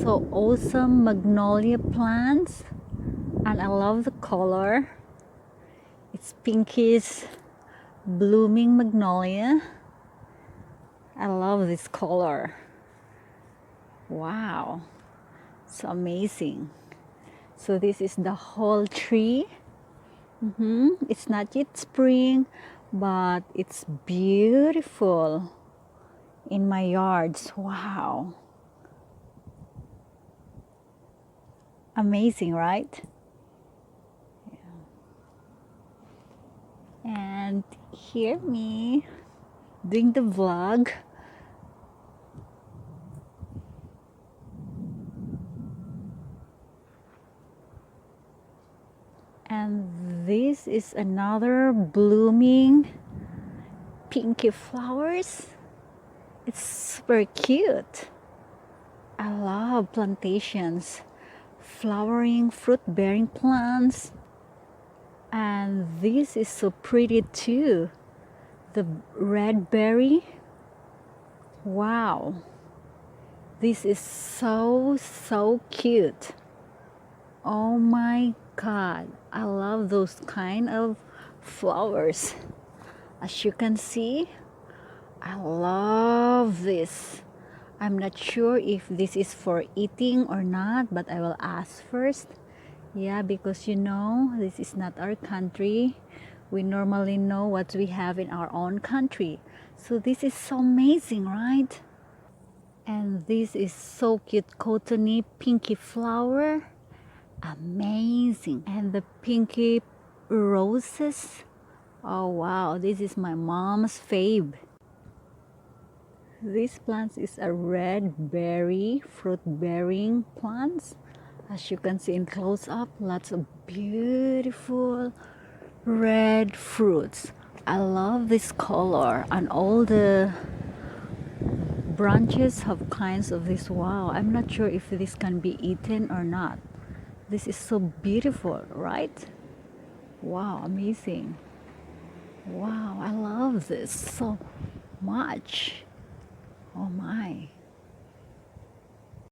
so awesome magnolia plants, and I love the color. It's pinkish blooming magnolia. I love this color. Wow, it's amazing. So this is the whole tree. It's not yet spring, but it's beautiful in my yards. Wow, amazing, right? And hear me doing the vlog. And this is another blooming pinky flowers. It's super cute. I love plantations, flowering fruit bearing plants. And this is so pretty too. The red berry. Wow. This is so cute. Oh my god. I love those kind of flowers. As you can see, I love this. I'm not sure if this is for eating or not, but I will ask first. Yeah, because this is not our country. We normally know what we have in our own country. So this is so amazing, right? And this is so cute, cottony pinky flower. Amazing. And the pinky roses. Oh wow, this is my mom's fave. This plant is a red berry, fruit bearing plants. As you can see in close up, lots of beautiful red fruits. I love this color, and all the branches have kinds of this. Wow, I'm not sure if this can be eaten or not. This is so beautiful, right? Wow, amazing. Wow, I love this so much. Oh my.